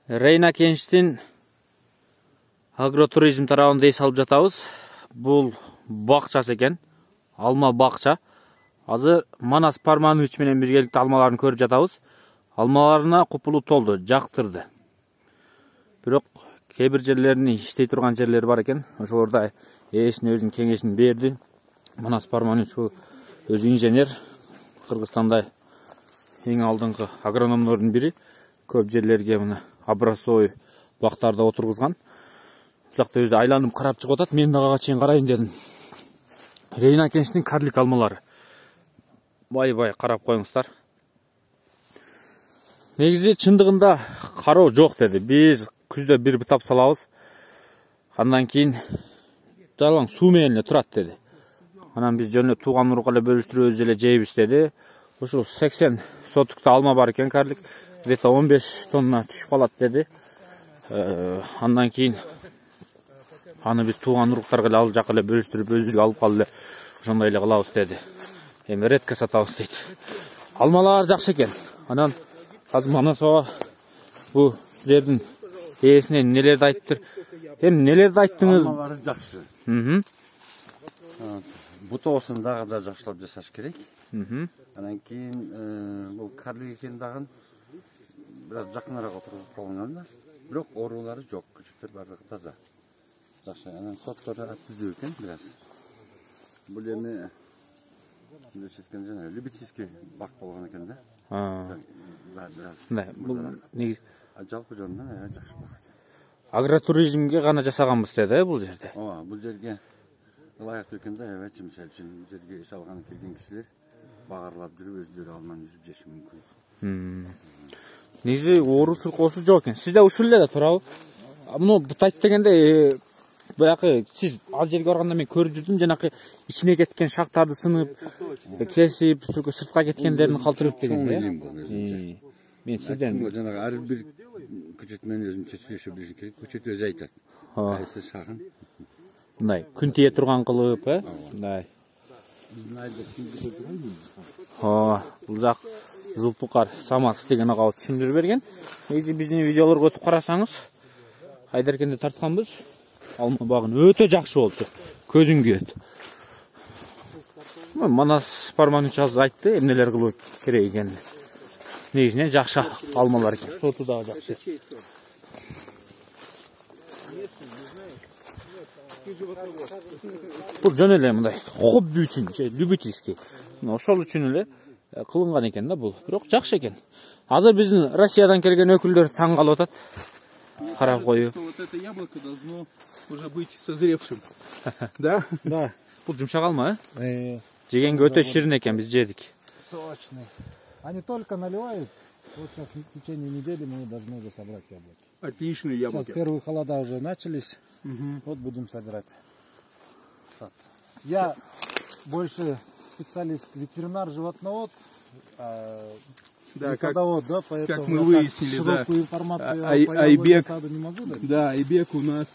Рейна кенштин агротуризм тарабында эс алып жатабыз. Бул бакчасы экен. Алма бакча. Азыр Манас Парманович менен биргеликте алмаларын көрүп жатабыз. Алмаларына купулу толду, жактырды. Бирок кээ бир жерлерин иштей турган жерлери бар экен. Ошолорда ээсине өзүнүн кеңешин берди. Манас Парманович бул өзү инженер, Кыргызстанда эң алдыңкы агрономдордун бири. Көп жерлерге мына образцовый бактарда отургузган. Бул жакта өзү айланып карап чыгып атат. Мен дагы чейин карайын дедим. Рейна кенштин карлик алмалары. Бай-бай карап коюңуздар. Негизи чындыгында кароо жок деди. Биз күздө бир бутап салабыз. Андан кийин жалаң суу менен эле турат деди. Анан биз жөн эле тууган урук эле бөлүштүрүп өзү эле жейбиз деди. Ушул 80 сотукта алма бар экен карлик. Где-то 15 тонна түшүп калат деди. Андан кийин аны биз тууган уруктарга эле алып жака эле бөлүштүрүп өзүбүзгө алып калып эле ошондой эле кылабыз деди. Эми редко сатабыз дейт. Алмалар жакшы экен. Анан азыр Манасова бул жердин ээсине нелерди айтыптыр. Эми нелерди айттыңыз? Алмалары жакшы. Бутоосун дагы да жакшылап жасаш керек. Анан кийин бул карлик экен дагы бираз жакыныраак отургузуп койгон да. Бирок оорулары жок, күчтөр бардыгы таза. Жакшы. Анан соттору түзүү экен бираз. Бул эми любительский бак болгон экен да. Бираз. Бул неги жалпы жөнүнөн жакшы бак. Агротуризмге гана жасаганбыз деди, бул жерде. Ооба, бул жерге ылайыктуу экен да, мисалы үчүн бул жерге иш алган келген кишилер багарлап жүрүп өздөрү алманы жүзүп жеши мүмкүн. Негизи оору сыркоосу жок экен. Сизде ушул эле да турабы? Муну бутайт дегенде баягы сиз ал жерге барганда мен көрүп жүрдүм, жанакы ичине кеткен шактарды сынып, кесип, сыртка кеткендерин калтырып деген. Мен сизден жанагы ар бир көчөт менен өзүм чечилиши билишим керек. Көчөт өзү айтат. Кайсы шагын. Мындай күн тие турган кылып, мындай. Бул жак Зулпукар Самат деген агабыз түшүндүрүп берген. Негизи биздин видеолорго өтүп карасаңыз, Айдаркенде тартканбыз. Алма багын өтө жакшы болчу. Көзүң күйөт. Манас Парманович азыр айтты, эмнелер кылып керек экенин. Негизинен жакшы алмалар экен. Соту дагы жакшы. Бул жөн эле мындай хобби үчүн, любительский. Ошол үчүн эле кылынган экен да бул. Бирок жакшы экен. Азыр биздин Россиядан келген өкүлдөр таң калып атат. Карап коюп. Вот это яблоко должно уже быть созревшим. Да? Да. Бул жумшак алма, жегенге өтө ширин экен, биз жедик. Сочный. Они только наливают. Вот сейчас в течение недели мы должны уже собрать яблоки. Отличные яблоки. Сейчас первые холода уже начались. Вот будем собирать сад. Я больше специалист ветеринар, животновод, да, садовод, да, поэтому как мы выяснили, широкую информацию Айбек, по саду не могу дать. Да, Айбек у нас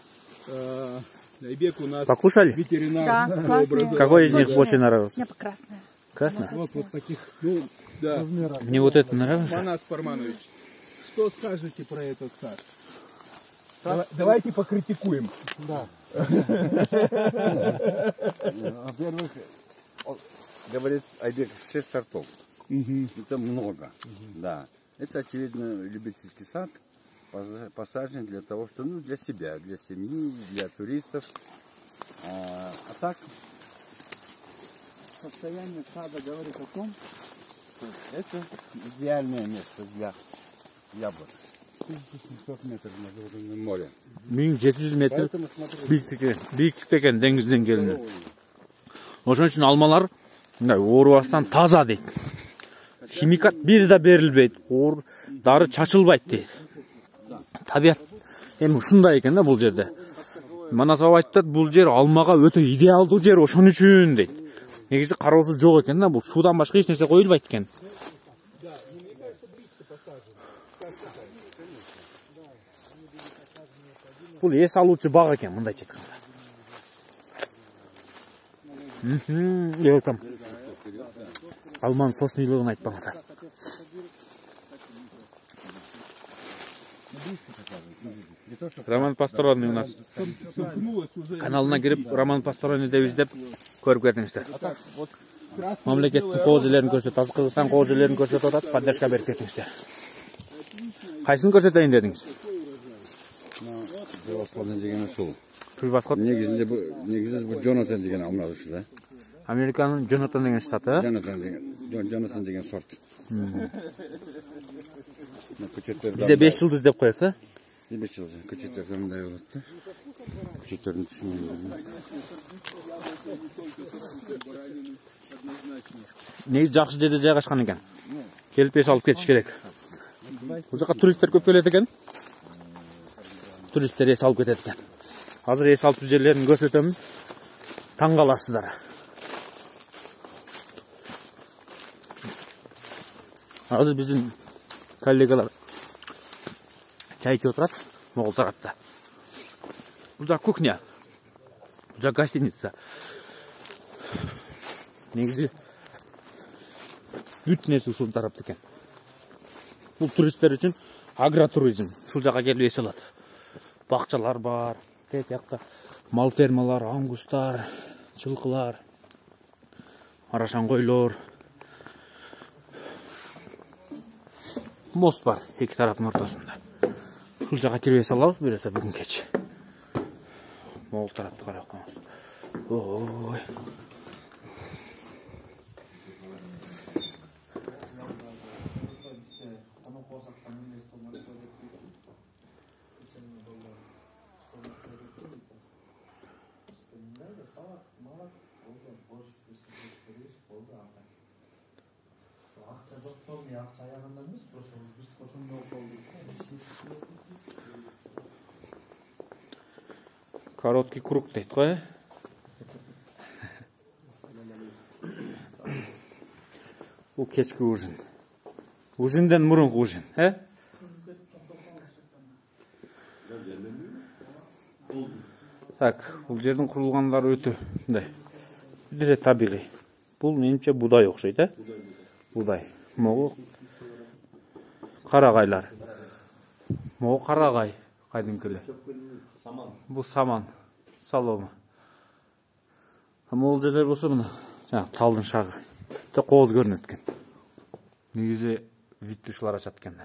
покушали? Ветеринар. Да, классные. Какой из них больше нравился? Мне красная. Красная? Вот таких, ну, да. Размера. Мне вот это нравится. Манас Парманович, что скажете про этот сад? Давайте покритикуем. Да. Во-первых, говорит Айбек 6 сортов. Это много. Да. Это, очевидно, любительский сад, посажен для того, что, ну, для себя, для семьи, для туристов. А так, состояние сада говорит о том, что это идеальное место для яблок. 1700 метров над уровнем моря. 1700 метр бийиктикте экен деңизден келине. Ошон үчүн алмалар мындай оорубастан таза дейт. Химикат бир да берилбейт, дары чачылбайт дейт. Табият эми ушундай экен да бул жерде. Манасова айтат, бул жер алмага өтө идеалдуу жер ошон үчүн дейт. Негизи кароосу жок экен да, бул суудан башка эч нерсе коюлбайт экен. Бул эс алуучу бак экен, мындайча айтканда. Алманын сочныйлыгын айтпаңдар. Роман Посторонний у нас Сомкнулось уже. каналына кирип, Роман Посторонний деп издеп көрүп кетиңиздер. Красный Мамлекеттин кол жерлерин көрсөтүп, азыр Кыргызстан кол жерлерин көрсөтүп атат, поддержка берип кетиңиздер. Кайсын көрсөтөйүн дедиңиз? Превосходный деген ушул. Превосход. Негизинде бу Джонатан деген алма ушу да. Американын Джонатан деген штаты. Джонатан деген сорт. Бизде 5 жылдыз деп коет, а? 5 жыл. Көчөттөр мындай болот да. Көчөттөрдүн түшүнүгү. Негизи жакшы жерде жайгашкан экен. Келип эс алып кетиш керек. Бул жака туристтер көп келет экен. Туристтер эс алып кетет экен. Азыр эс алып жерлерин көрсөтөм. Таң каласыздар. Азыр биздин коллегалар чай ичип отурат, могул тарапта. Бул жак кухня. Бул жак гостиница. Негизи бүт нерсе ушул тарапта экен. Бул туристтер үчүн агротуризм. Ушул жака келип эс алат. Бакчалар бар. Тет жакта мал фермалар, аңгустар, жылкылар, арашан койлор. Мост бар эки тараптын ортосунда. Ушул жака кирип эс алабыз бирөөсө бүгүн кеч. Могул тарапты карап коңуз. Ой. Короткий круг дейт го, Бул кечки ужин. Ужинден мурунку ужин, Так, бул жердин курулгандары өтө мындай. Бир же табигый. Бул менимче будай окшойт, Будай. Могу карагайлар. Могу карагай кайдымкы эле. Бул саман, солома. Могул жерлер болсо мына жана талдын шагы. Кооз көрүнөт экен. Негизи вид ушулар ачат экен.